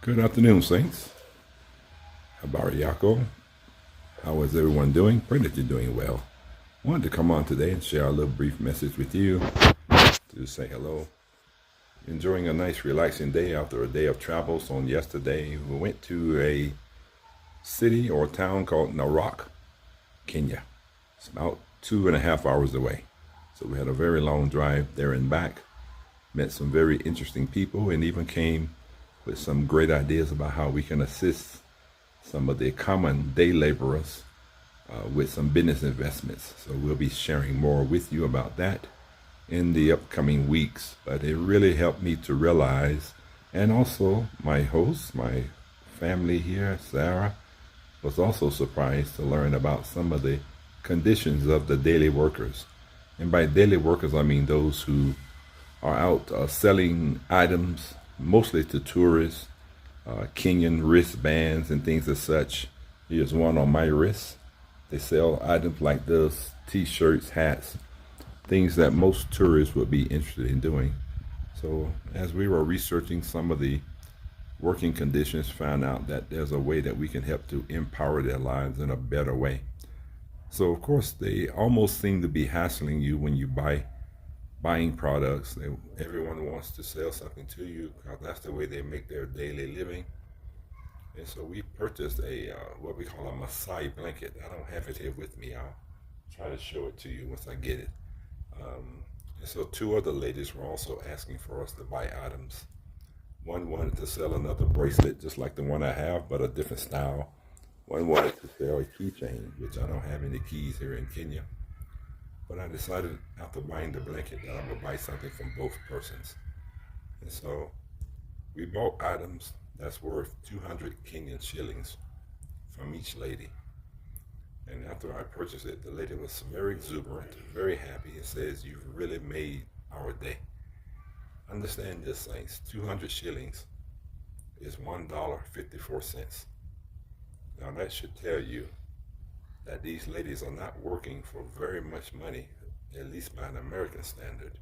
Good afternoon, Saints. Habariyako. How is everyone doing? Pray that you're doing well. Wanted to come on today and share a little brief message with you to say hello. Enjoying a nice relaxing day after a day of travels. On yesterday, we went to a city or town called Narok, Kenya. It's about 2.5 hours away. So we had a very long drive there and back. Met some very interesting people and even came with some great ideas about how we can assist some of the common day laborers with some business investments. So we'll be sharing more with you about that in the upcoming weeks. But it really helped me to realize, and also my host, my family here, Sarah, was also surprised to learn about some of the conditions of the daily workers. And by daily workers, I mean those who are out selling items, mostly to tourists, Kenyan wristbands and things as such. Here's one on my wrist. They sell items like this, t-shirts, hats, things that most tourists would be interested in doing. So as we were researching some of the working conditions, found out that there's a way that we can help to empower their lives in a better way. So of course, they almost seem to be hassling you when you buying products. Everyone wants to sell something to you because that's the way they make their daily living. And so we purchased a what we call a Maasai blanket. I don't have it here with me. I'll try to show it to you once I get it. And so two other ladies were also asking for us to buy items. One wanted to sell another bracelet just like the one I have, but a different style. One wanted to sell a keychain, which I don't have any keys here in Kenya. But I decided after buying the blanket that I would buy something from both persons. And so we bought items that's worth 200 Kenyan shillings from each lady. And after I purchased it, the lady was very exuberant, very happy, and says, "You've really made our day." Understand this, Saints, 200 shillings is $1.54. Now that should tell you that these ladies are not working for very much money, at least by an American standard.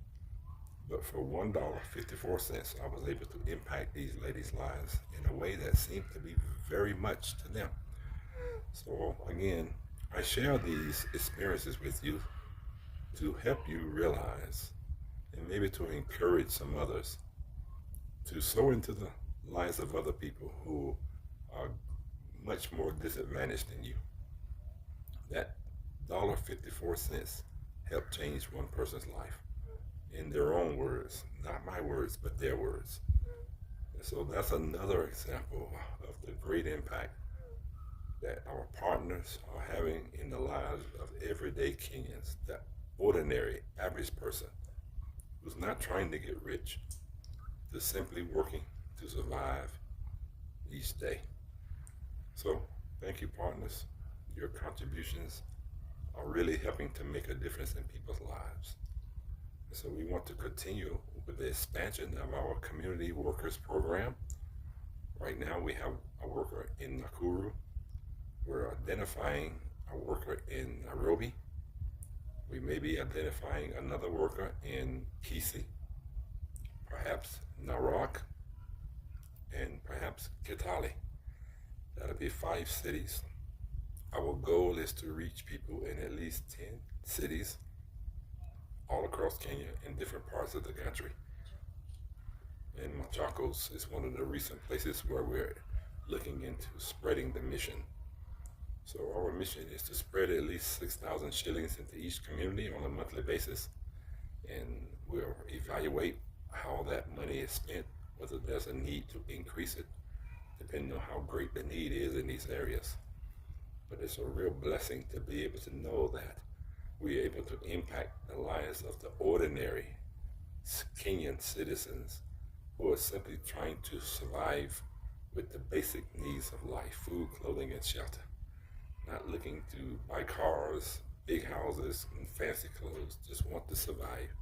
But for $1.54, I was able to impact these ladies' lives in a way that seemed to be very much to them. So again, I share these experiences with you to help you realize, and maybe to encourage some others, to sow into the lives of other people who are much more disadvantaged than you. That $1.54 helped change one person's life in their own words, not my words, but their words. And so that's another example of the great impact that our partners are having in the lives of everyday Kenyans, that ordinary, average person who's not trying to get rich, just simply working to survive each day. So thank you, partners. Your contributions are really helping to make a difference in people's lives. And so we want to continue with the expansion of our community workers program. Right now we have a worker in Nakuru. We're identifying a worker in Nairobi. We may be identifying another worker in Kisii, perhaps Narok, and perhaps Kitale. That'll be 5 cities. Our goal is to reach people in at least 10 cities all across Kenya in different parts of the country. And Machakos is one of the recent places where we're looking into spreading the mission. So our mission is to spread at least 6,000 shillings into each community on a monthly basis. And we'll evaluate how that money is spent, whether there's a need to increase it, depending on how great the need is in these areas. But it's a real blessing to be able to know that we're able to impact the lives of the ordinary Kenyan citizens who are simply trying to survive with the basic needs of life: food, clothing, and shelter. Not looking to buy cars, big houses, and fancy clothes, just want to survive.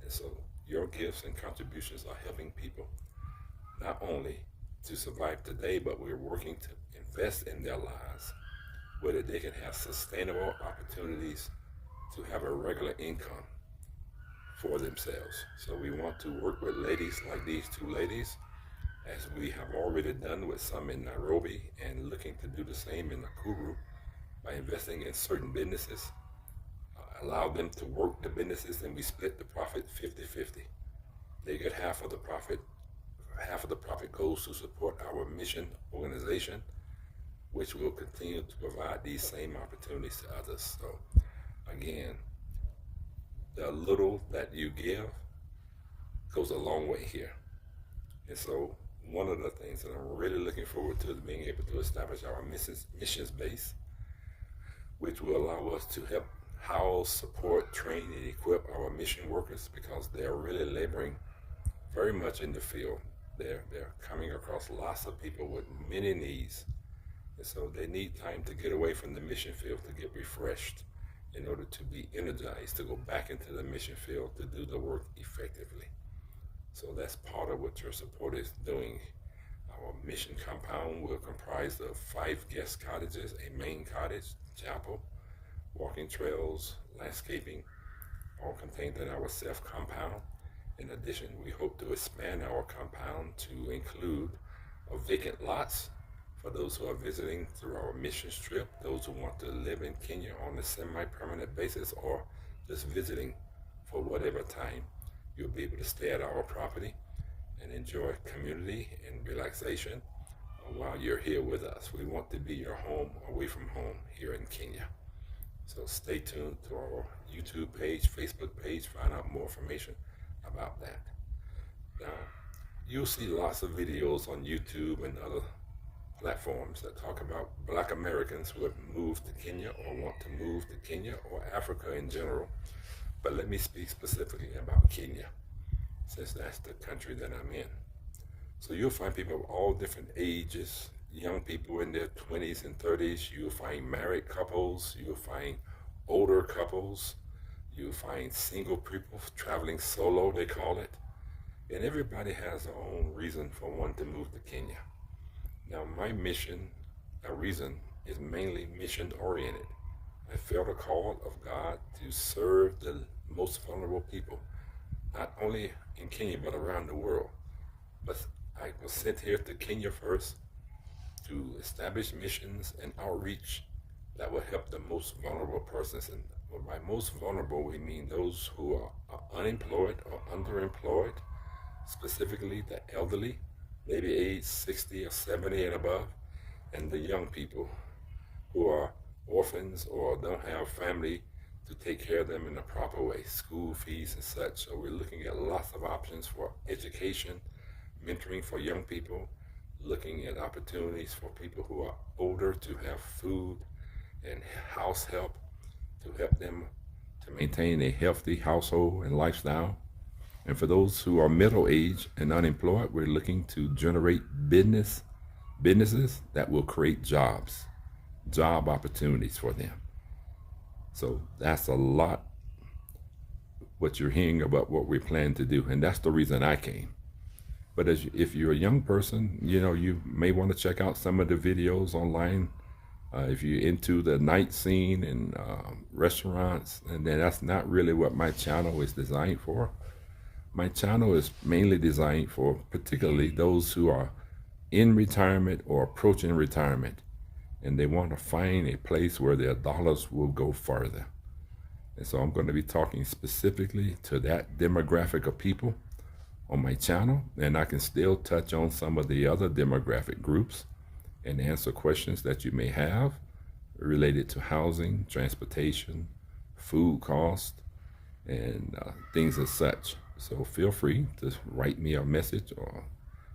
And so your gifts and contributions are helping people not only to survive today, but we're working to invest in their lives, whether they can have sustainable opportunities to have a regular income for themselves. So we want to work with ladies like these two ladies as we have already done with some in Nairobi and looking to do the same in Nakuru by investing in certain businesses. Allow them to work the businesses and we split the profit 50-50. They get half of the profit. Half of the profit goes to support our mission organization, which will continue to provide these same opportunities to others. So again, the little that you give goes a long way here. And so one of the things that I'm really looking forward to is being able to establish our missions base, which will allow us to help house, support, train, and equip our mission workers, because they're really laboring very much in the field. They're coming across lots of people with many needs. And so they need time to get away from the mission field to get refreshed in order to be energized to go back into the mission field to do the work effectively. So that's part of what your support is doing. Our mission compound will comprise of 5 guest cottages, a main cottage, chapel, walking trails, landscaping, all contained in our self-compound. In addition, we hope to expand our compound to include vacant lots for those who are visiting through our mission trip, those who want to live in Kenya on a semi-permanent basis, or just visiting for whatever time. You'll be able to stay at our property and enjoy community and relaxation while you're here with us. We want to be your home away from home here in Kenya. So stay tuned to our YouTube page, Facebook page, find out more information about that. Now, you'll see lots of videos on YouTube and other platforms that talk about Black Americans who have moved to Kenya or want to move to Kenya or Africa in general. But let me speak specifically about Kenya, since that's the country that I'm in. So you'll find people of all different ages, young people in their 20s and 30s. You'll find married couples. You'll find older couples. You'll find single people traveling solo, they call it. And everybody has their own reason for wanting to move to Kenya. Now, my mission, reason, is mainly mission-oriented. I felt a call of God to serve the most vulnerable people, not only in Kenya, but around the world. But I was sent here to Kenya first to establish missions and outreach that will help the most vulnerable persons. And by most vulnerable, we mean those who are unemployed or underemployed, specifically the elderly, maybe age 60 or 70 and above, and the young people who are orphans or don't have family to take care of them in a proper way, school fees and such. So we're looking at lots of options for education, mentoring for young people, looking at opportunities for people who are older to have food and house help to help them to maintain a healthy household and lifestyle. And for those who are middle-aged and unemployed, we're looking to generate businesses that will create job opportunities for them. So that's a lot what you're hearing about what we plan to do, and that's the reason I came. But if you're a young person, you may want to check out some of the videos online. If you're into the night scene and restaurants, and then that's not really what my channel is designed for. My channel is mainly designed for particularly those who are in retirement or approaching retirement, and they want to find a place where their dollars will go further. And so I'm going to be talking specifically to that demographic of people on my channel, and I can still touch on some of the other demographic groups and answer questions that you may have related to housing, transportation, food cost, and things as such. So feel free to write me a message or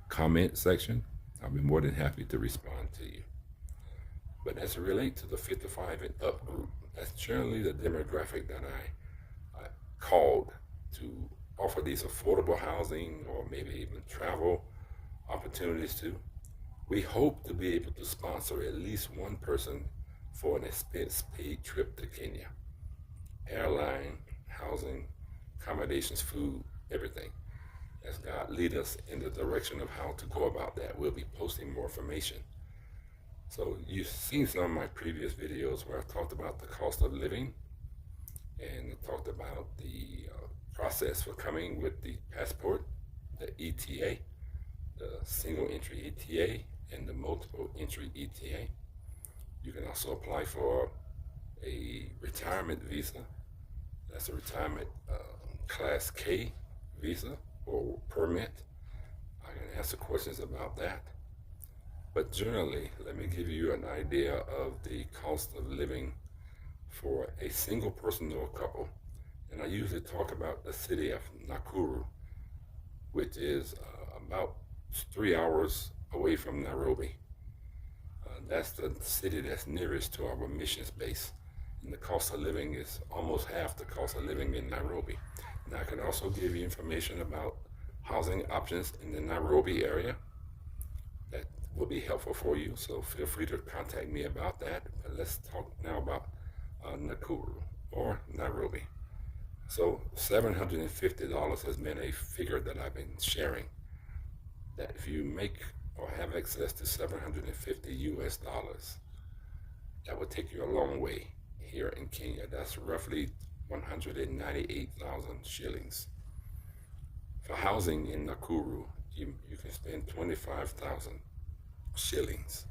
comment section. I'll be more than happy to respond to you. But as it relates to the 55 and up group, that's generally the demographic that I called to offer these affordable housing or maybe even travel opportunities to. We hope to be able to sponsor at least one person for an expense-paid trip to Kenya. Airline, housing, accommodations, food, everything. As God lead us in the direction of how to go about that, we'll be posting more information. So you've seen some of my previous videos where I've talked about the cost of living and talked about the process for coming with the passport, the ETA, the single entry ETA and the multiple entry ETA. You can also apply for a retirement visa. That's a retirement Class K visa or permit. I can answer questions about that. But generally, let me give you an idea of the cost of living for a single person or a couple. And I usually talk about the city of Nakuru, which is about 3 hours away from Nairobi. That's the city that's nearest to our missions base. And the cost of living is almost half the cost of living in Nairobi. And I can also give you information about housing options in the Nairobi area that will be helpful for you. So feel free to contact me about that. But let's talk now about Nakuru or Nairobi. So $750 has been a figure that I've been sharing, that if you make or have access to 750 US dollars, that would take you a long way here in Kenya. That's roughly 198,000 shillings. For housing in Nakuru, you can spend 25,000 shillings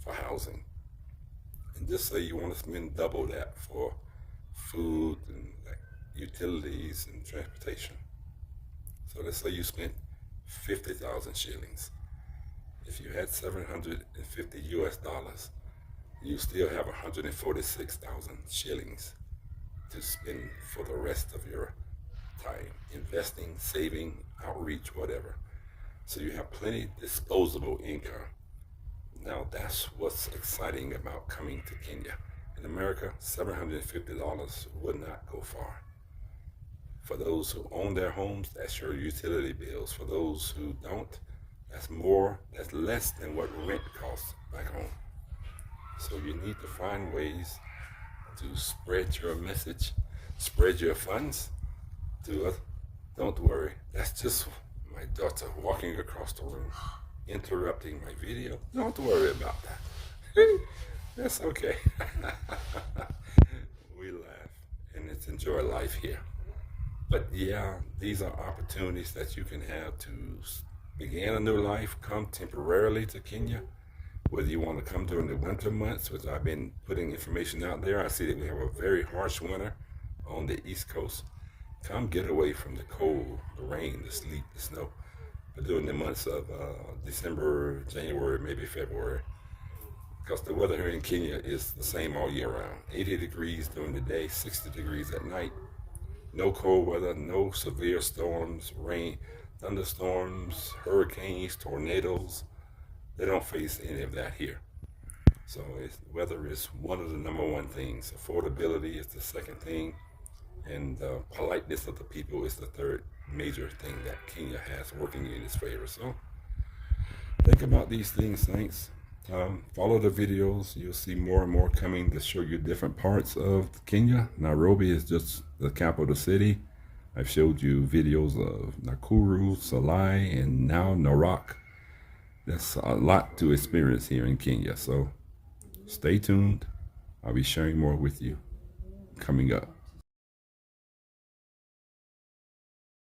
for housing. And just say you want to spend double that for food and utilities and transportation. So let's say you spent 50,000 shillings. If you had 750 US dollars, you still have 146,000 shillings to spend for the rest of your time, investing, saving, outreach, whatever. So you have plenty disposable income. Now that's what's exciting about coming to Kenya. In America, $750 would not go far. For those who own their homes, that's your utility bills. For those who don't, that's less than what rent costs back home. So you need to find ways to spread your message, spread your funds to us. Don't worry, that's just my daughter walking across the room, interrupting my video. Don't worry about that. That's okay. We laugh and let's enjoy life here. But yeah, these are opportunities that you can have to begin a new life, come temporarily to Kenya. Whether you want to come during the winter months, which I've been putting information out there. I see that we have a very harsh winter on the East Coast. Come get away from the cold, the rain, the sleet, the snow. But during the months of December, January, maybe February, because the weather here in Kenya is the same all year round. 80 degrees during the day, 60 degrees at night. No cold weather, no severe storms, rain, thunderstorms, hurricanes, tornadoes. They don't face any of that here. So weather is one of the number one things. Affordability is the second thing. And politeness of the people is the third major thing that Kenya has working in its favor. So think about these things, saints. Follow the videos. You'll see more and more coming to show you different parts of Kenya. Nairobi is just the capital city. I've showed you videos of Nakuru, Salai, and now Narok. There's a lot to experience here in Kenya. So stay tuned. I'll be sharing more with you coming up.